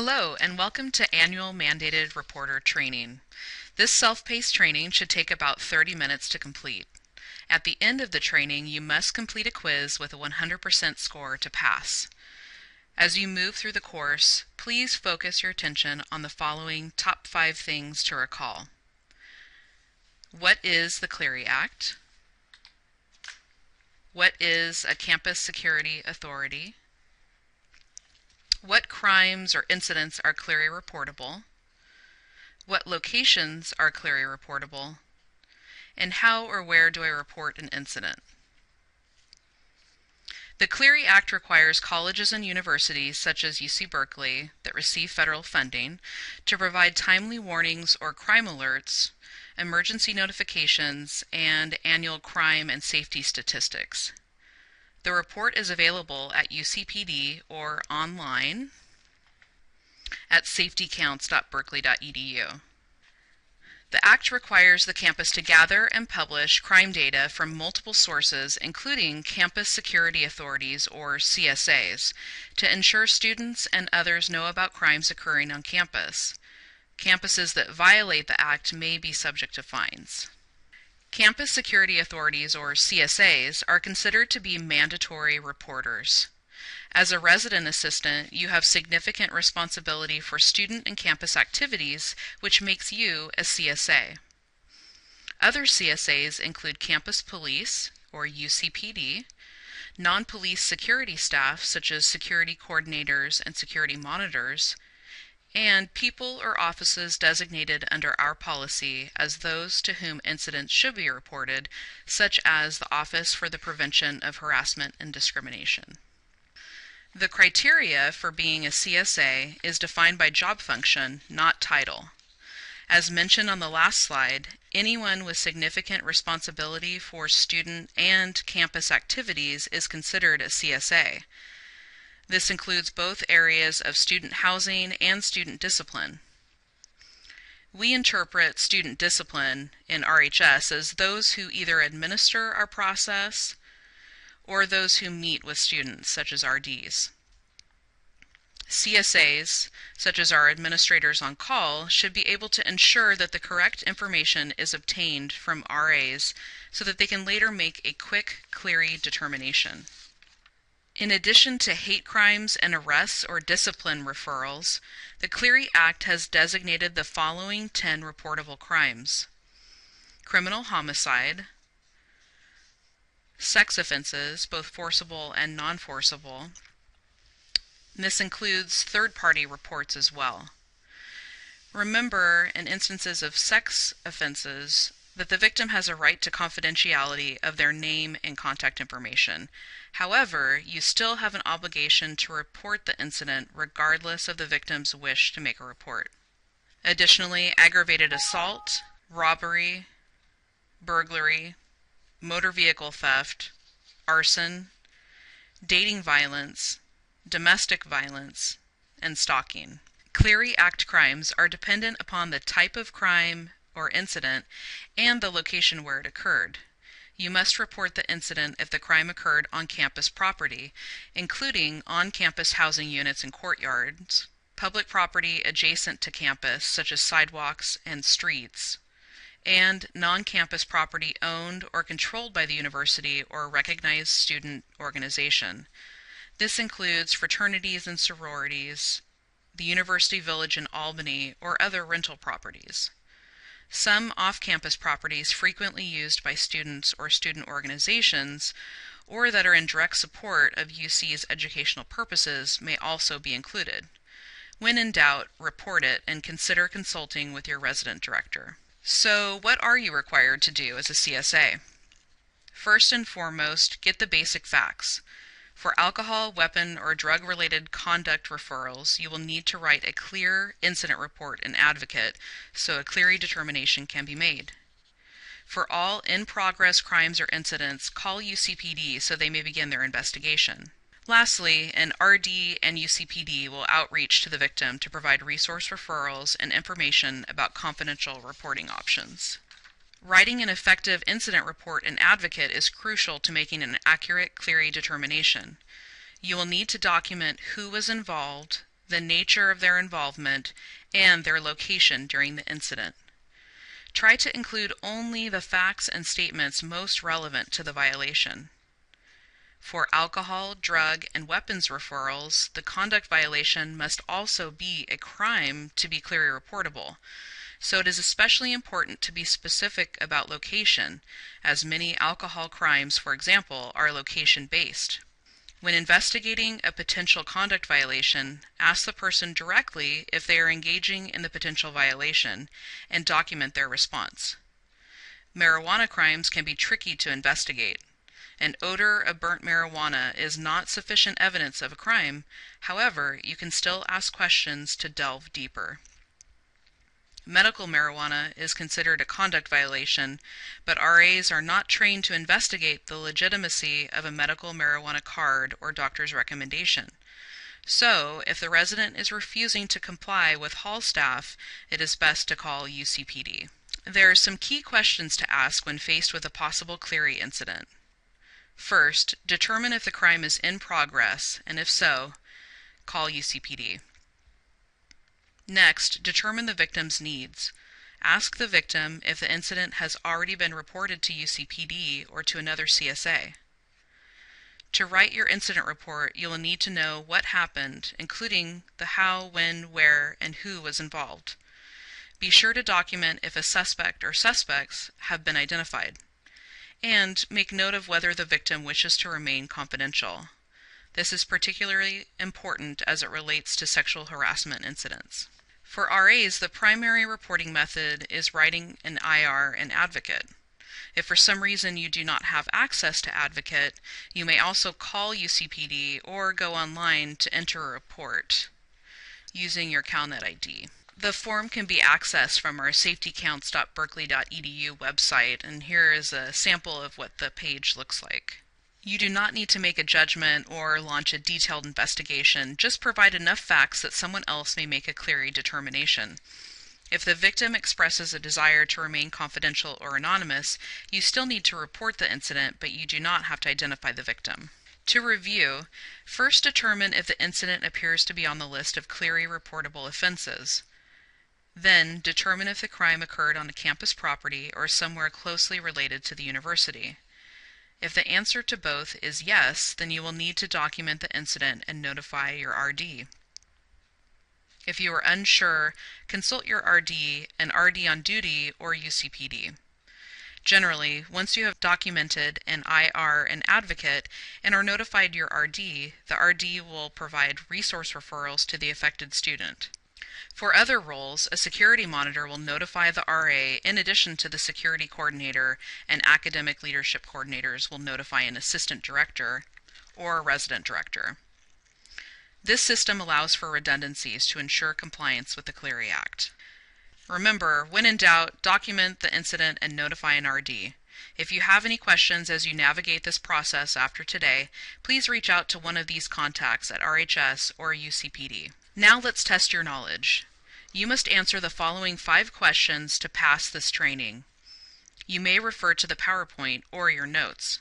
Hello, and welcome to Annual Mandated Reporter Training. This self-paced training should take about 30 minutes to complete. At the end of the training, you must complete a quiz with a 100% score to pass. As you move through the course, please focus your attention on the following top 5 things to recall. What is the Clery Act? What is a Campus Security Authority? What crimes or incidents are Clery reportable? What locations are Clery reportable? And how or where do I report an incident? The Clery Act requires colleges and universities such as UC Berkeley that receive federal funding to provide timely warnings or crime alerts, emergency notifications, and annual crime and safety statistics. The report is available at UCPD or online at safetycounts.berkeley.edu. The Act requires the campus to gather and publish crime data from multiple sources, including Campus Security Authorities or CSAs, to ensure students and others know about crimes occurring on campus. Campuses that violate the Act may be subject to fines. Campus Security Authorities, or CSAs, are considered to be mandatory reporters. As a resident assistant, you have significant responsibility for student and campus activities, which makes you a CSA. Other CSAs include campus police, or UCPD, non-police security staff, such as security coordinators and security monitors, and people or offices designated under our policy as those to whom incidents should be reported, such as the Office for the Prevention of Harassment and Discrimination. The criteria for being a CSA is defined by job function, not title. As mentioned on the last slide, anyone with significant responsibility for student and campus activities is considered a CSA. This includes both areas of student housing and student discipline. We interpret student discipline in RHS as those who either administer our process or those who meet with students, such as RDs. CSAs, such as our administrators on call, should be able to ensure that the correct information is obtained from RAs so that they can later make a quick, Clery determination. In addition to hate crimes and arrests or discipline referrals, the Clery Act has designated the following 10 reportable crimes: criminal homicide, sex offenses, both forcible and non-forcible. This includes third-party reports as well. Remember, in instances of sex offenses, that the victim has a right to confidentiality of their name and contact information. However, you still have an obligation to report the incident regardless of the victim's wish to make a report. Additionally, aggravated assault, robbery, burglary, motor vehicle theft, arson, dating violence, domestic violence, and stalking. Clery Act crimes are dependent upon the type of crime or incident and the location where it occurred. You must report the incident if the crime occurred on campus property, including on-campus housing units and courtyards, public property adjacent to campus, such as sidewalks and streets, and non-campus property owned or controlled by the university or a recognized student organization. This includes fraternities and sororities, the University Village in Albany, or other rental properties. Some off-campus properties frequently used by students or student organizations, or that are in direct support of UC's educational purposes, may also be included. When in doubt, report it and consider consulting with your resident director. So, what are you required to do as a CSA? First and foremost, get the basic facts. For alcohol, weapon, or drug-related conduct referrals, you will need to write a clear incident report and advocate so a Clery determination can be made. For all in-progress crimes or incidents, call UCPD so they may begin their investigation. Lastly, an RD and UCPD will outreach to the victim to provide resource referrals and information about confidential reporting options. Writing an effective incident report and advocate is crucial to making an accurate Clery determination. You will need to document who was involved, the nature of their involvement, and their location during the incident. Try to include only the facts and statements most relevant to the violation. For alcohol, drug, and weapons referrals, the conduct violation must also be a crime to be Clery reportable, so it is especially important to be specific about location, as many alcohol crimes, for example, are location-based. When investigating a potential conduct violation, ask the person directly if they are engaging in the potential violation and document their response. Marijuana crimes can be tricky to investigate. An odor of burnt marijuana is not sufficient evidence of a crime. However, you can still ask questions to delve deeper. Medical marijuana is considered a conduct violation, but RAs are not trained to investigate the legitimacy of a medical marijuana card or doctor's recommendation. So, if the resident is refusing to comply with hall staff, it is best to call UCPD. There are some key questions to ask when faced with a possible Clery incident. First, determine if the crime is in progress, and if so, call UCPD. Next, determine the victim's needs. Ask the victim if the incident has already been reported to UCPD or to another CSA. To write your incident report, you will need to know what happened, including the how, when, where, and who was involved. Be sure to document if a suspect or suspects have been identified. And make note of whether the victim wishes to remain confidential. This is particularly important as it relates to sexual harassment incidents. For RAs, the primary reporting method is writing an IR and advocate. If for some reason you do not have access to advocate, you may also call UCPD or go online to enter a report using your CalNet ID. The form can be accessed from our safetycounts.berkeley.edu website, and here is a sample of what the page looks like. You do not need to make a judgment or launch a detailed investigation, just provide enough facts that someone else may make a Clery determination. If the victim expresses a desire to remain confidential or anonymous, you still need to report the incident, but you do not have to identify the victim. To review, first determine if the incident appears to be on the list of Clery reportable offenses. Then, determine if the crime occurred on a campus property or somewhere closely related to the university. If the answer to both is yes, then you will need to document the incident and notify your RD. If you are unsure, consult your RD, an RD on duty, or UCPD. Generally, once you have documented an IR and advocate and are notified your RD, the RD will provide resource referrals to the affected student. For other roles, a security monitor will notify the RA in addition to the security coordinator, and academic leadership coordinators will notify an assistant director or a resident director. This system allows for redundancies to ensure compliance with the Clery Act. Remember, when in doubt, document the incident and notify an RD. If you have any questions as you navigate this process after today, please reach out to one of these contacts at RHS or UCPD. Now let's test your knowledge. You must answer the following 5 questions to pass this training. You may refer to the PowerPoint or your notes.